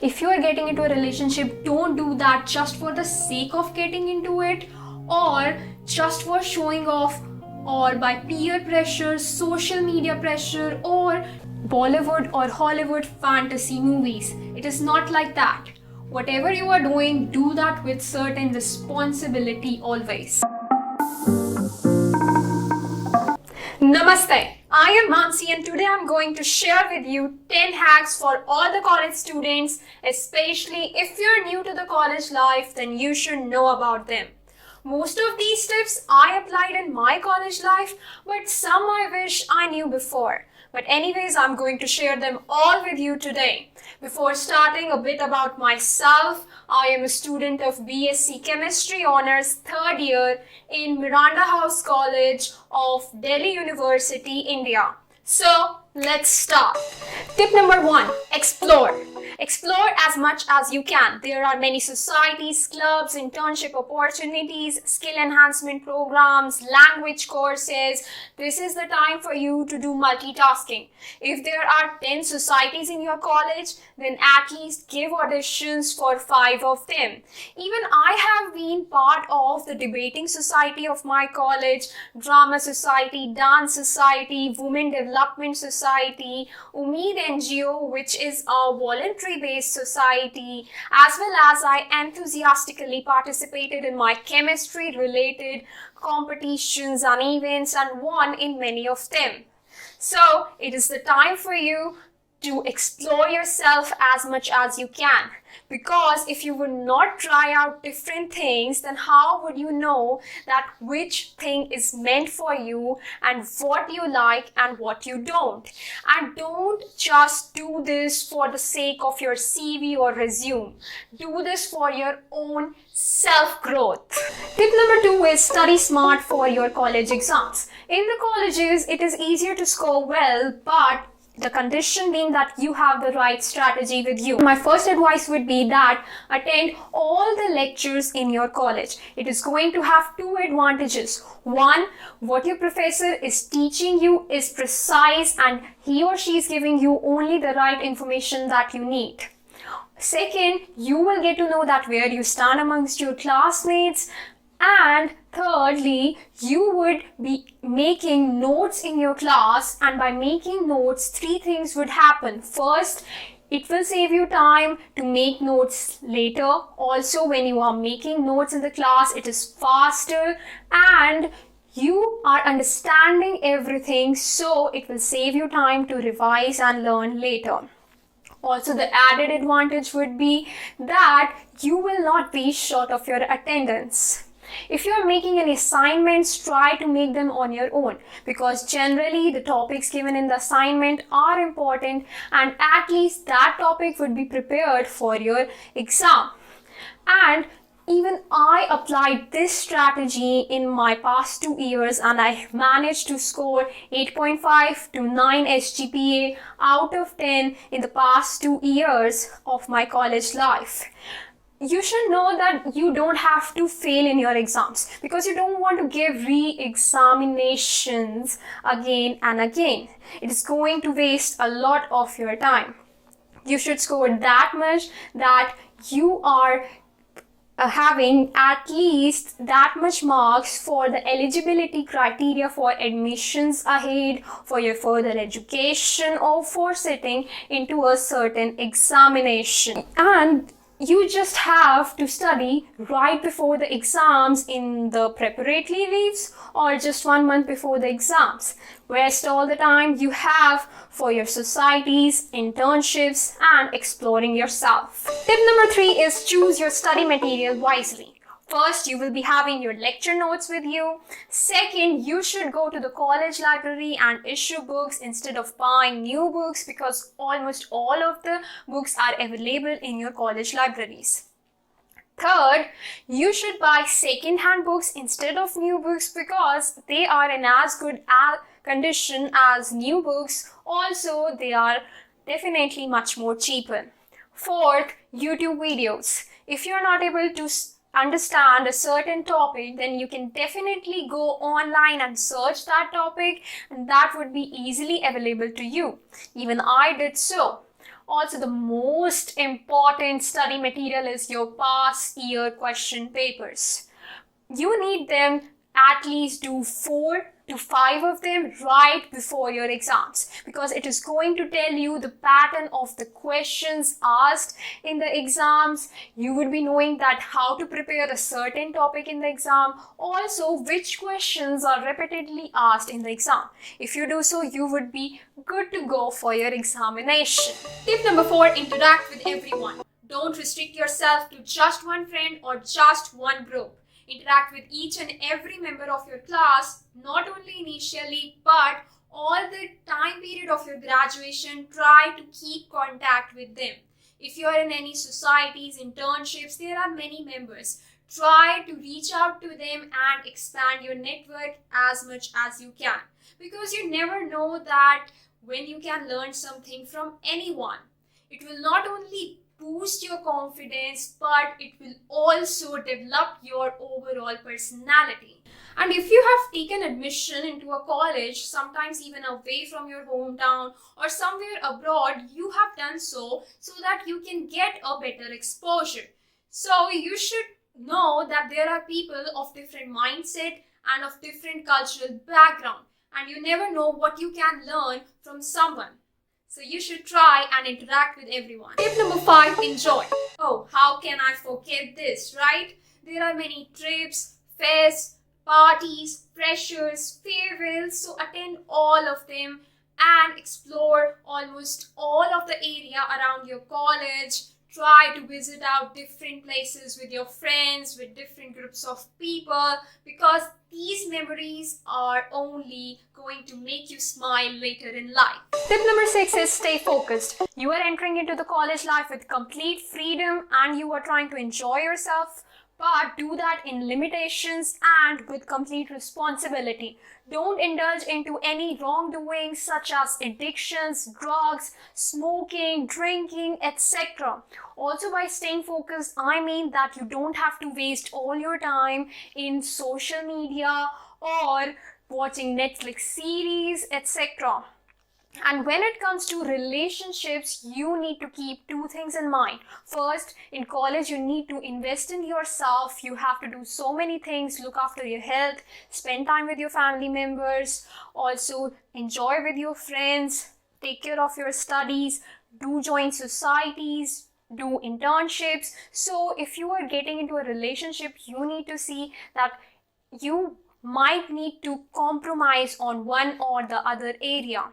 If you are getting into a relationship, don't do that just for the sake of getting into it or just for showing off or by peer pressure, social media pressure, or Bollywood or Hollywood fantasy movies. It is not like that. Whatever you are doing, do that with certain responsibility always. Namaste. I am Mansi and today I'm going to share with you 10 hacks for all the college students, especially if you're new to the college life, then you should know about them. Most of these tips I applied in my college life, but some I wish I knew before. But anyways, I'm going to share them all with you today. Before starting, a bit about myself. I am a student of BSc Chemistry Honours 3rd year in Miranda House College of Delhi University, India. So, let's start. Tip number 1. Explore. Explore as much as you can. There are many societies, clubs, internship opportunities, skill enhancement programs, language courses. This is the time for you to do multitasking. If there are 10 societies in your college, then at least give auditions for 5 of them. Even I have been part of the debating society of my college, drama society, dance society, women development society, Umeed NGO, which is a voluntary-based society, as well as I enthusiastically participated in my chemistry-related competitions and events and won in many of them. So, it is the time for you to explore yourself as much as you can. Because if you would not try out different things, then how would you know that which thing is meant for you and what you like and what you don't? And don't just do this for the sake of your CV or resume. Do this for your own self-growth. Tip number 2 is study smart for your college exams. In the colleges, it is easier to score well, but the condition being that you have the right strategy with you. My first advice would be that attend all the lectures in your college. It is going to have 2 advantages. One, what your professor is teaching you is precise and he or she is giving you only the right information that you need. Second, you will get to know that where you stand amongst your classmates. And thirdly, you would be making notes in your class, and by making notes, 3 things would happen. First, it will save you time to make notes later. Also, when you are making notes in the class, it is faster and you are understanding everything, so it will save you time to revise and learn later. Also, the added advantage would be that you will not be short of your attendance. If you are making any assignments, try to make them on your own because generally the topics given in the assignment are important and at least that topic would be prepared for your exam. And even I applied this strategy in my past 2 years and I managed to score 8.5 to 9 SGPA out of 10 in the past 2 years of my college life. You should know that you don't have to fail in your exams because you don't want to give re-examinations again and again. It is going to waste a lot of your time. You should score that much that you are having at least that much marks for the eligibility criteria for admissions ahead, for your further education or for sitting into a certain examination. And you just have to study right before the exams in the preparatory leaves or just 1 month before the exams. Rest all the time you have for your societies, internships, and exploring yourself. Tip number 3 is choose your study material wisely. First, you will be having your lecture notes with you. Second, you should go to the college library and issue books instead of buying new books because almost all of the books are available in your college libraries. Third, you should buy second-hand books instead of new books because they are in as good condition as new books. Also, they are definitely much more cheaper. Fourth, YouTube videos. If you're not able to understand a certain topic, then you can definitely go online and search that topic and that would be easily available to you. Even I did so. Also, the most important study material is your past year question papers. You need them, at least do 4 to 5 of them right before your exams, because it is going to tell you the pattern of the questions asked in the exams. You would be knowing that how to prepare a certain topic in the exam, also which questions are repeatedly asked in the exam. If you do so, you would be good to go for your examination. Tip number 4, interact with everyone. Don't restrict yourself to just one friend or just one group. Interact with each and every member of your class, not only initially, but all the time period of your graduation. Try to keep contact with them. If you are in any societies, internships, there are many members. Try to reach out to them and expand your network as much as you can, because you never know that when you can learn something from anyone. It will not only boost your confidence, but it will also develop your overall personality. And if you have taken admission into a college, sometimes even away from your hometown or somewhere abroad, you have done so that you can get a better exposure. So you should know that there are people of different mindset and of different cultural background, and you never know what you can learn from someone. So you should try and interact with everyone. Tip number 5, enjoy. Oh, how can I forget this, right? There are many trips, fests, parties, freshers, farewells, so attend all of them and explore almost all of the area around your college. Try to visit out different places with your friends, with different groups of people, because these memories are only going to make you smile later in life. Tip number 6 is stay focused. You are entering into the college life with complete freedom and you are trying to enjoy yourself, but do that in limitations and with complete responsibility. Don't indulge into any wrongdoing such as addictions, drugs, smoking, drinking, etc. Also, by staying focused, I mean that you don't have to waste all your time in social media or watching Netflix series, etc. And when it comes to relationships, you need to keep 2 things in mind. First, in college, you need to invest in yourself. You have to do so many things, look after your health, spend time with your family members, also enjoy with your friends, take care of your studies, do join societies, do internships. So if you are getting into a relationship, you need to see that you might need to compromise on one or the other area.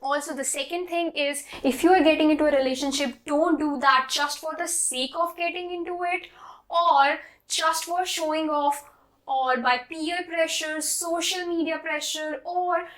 Also, the second thing is, if you are getting into a relationship, don't do that just for the sake of getting into it or just for showing off, or by peer pressure, social media pressure, or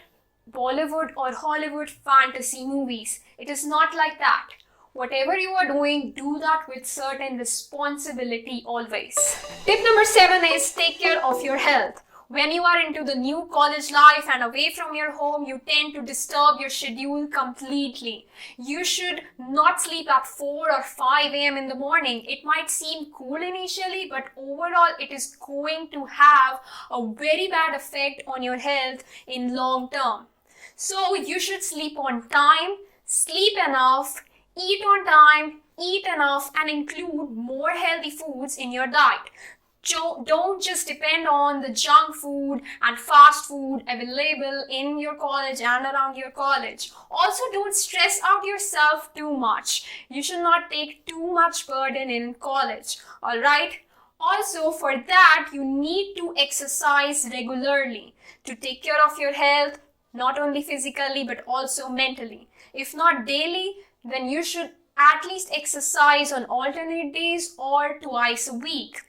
Bollywood or Hollywood fantasy movies. It is not like that. Whatever you are doing, do that with certain responsibility always. Tip number 7 is take care of your health. When you are into the new college life and away from your home, you tend to disturb your schedule completely. You should not sleep at 4 or 5 a.m. in the morning. It might seem cool initially, but overall it is going to have a very bad effect on your health in long term. So you should sleep on time, sleep enough, eat on time, eat enough, and include more healthy foods in your diet. Don't just depend on the junk food and fast food available in your college and around your college. Also, don't stress out yourself too much. You should not take too much burden in college. Alright? Also, for that, you need to exercise regularly to take care of your health, not only physically but also mentally. If not daily, then you should at least exercise on alternate days or twice a week.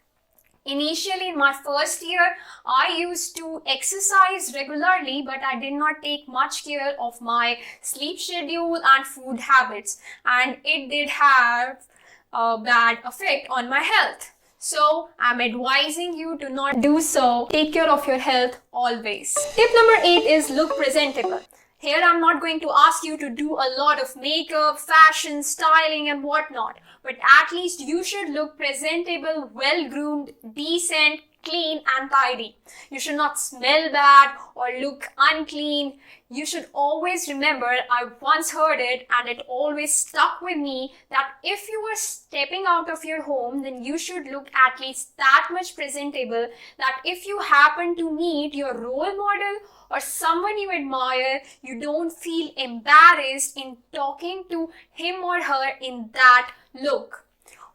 Initially, in my first year, I used to exercise regularly, but I did not take much care of my sleep schedule and food habits, and it did have a bad effect on my health. So, I'm advising you to not do so. Take care of your health always. Tip number 8 is look presentable. Here, I'm not going to ask you to do a lot of makeup, fashion, styling, and whatnot, but at least you should look presentable, well-groomed, decent, clean and tidy. You should not smell bad or look unclean. You should always remember, I once heard it and it always stuck with me, that if you are stepping out of your home, then you should look at least that much presentable, that if you happen to meet your role model or someone you admire, you don't feel embarrassed in talking to him or her in that look.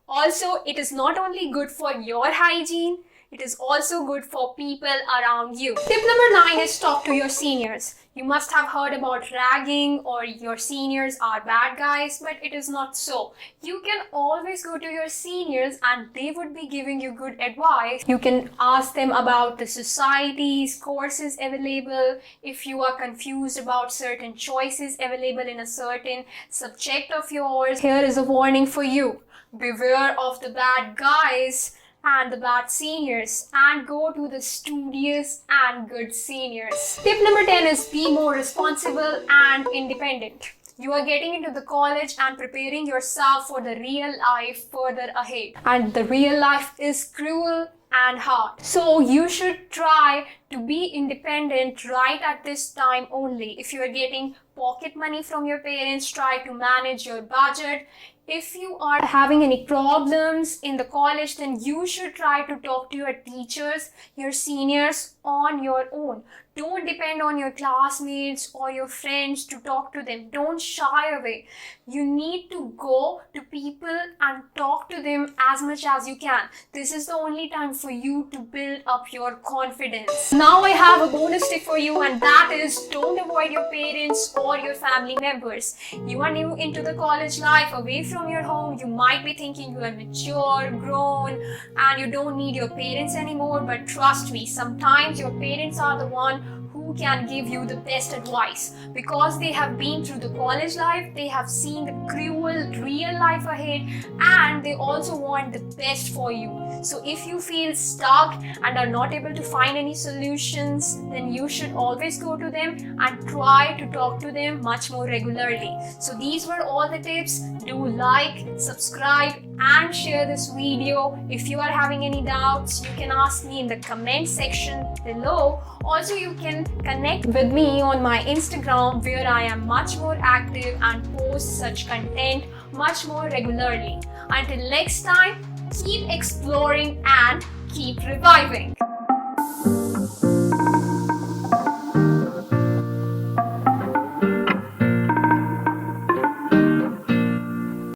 Also, it is not only good for your hygiene, it is also good for people around you. Tip number 9 is talk to your seniors. You must have heard about ragging or your seniors are bad guys, but it is not so. You can always go to your seniors and they would be giving you good advice. You can ask them about the societies, courses available. If you are confused about certain choices available in a certain subject of yours, here is a warning for you. Beware of the bad guys and the bad seniors, and go to the studious and good seniors. Tip number 10 is be more responsible and independent. You are getting into the college and preparing yourself for the real life further ahead. And the real life is cruel and hard. So you should try to be independent right at this time only. If you are getting pocket money from your parents, try to manage your budget. If you are having any problems in the college, then you should try to talk to your teachers, your seniors on your own. Don't depend on your classmates or your friends to talk to them. Don't shy away. You need to go to people and talk to them as much as you can. This is the only time for you to build up your confidence. Now I have a bonus tip for you, and that is don't avoid your parents or your family members. You are new into the college life, away from your home. You might be thinking you are mature, grown, and you don't need your parents anymore. But trust me, sometimes your parents are the one who can give you the best advice, because they have been through the college life, they have seen the cruel real life ahead, and they also want the best for you. So if you feel stuck and are not able to find any solutions, then you should always go to them and try to talk to them much more regularly. So these were all the tips. Do like, subscribe, and share this video. If you are having any doubts, you can ask me in the comment section below. Also, you can connect with me on my Instagram, where I am much more active and post such content much more regularly. Until next time, keep exploring and keep reviving.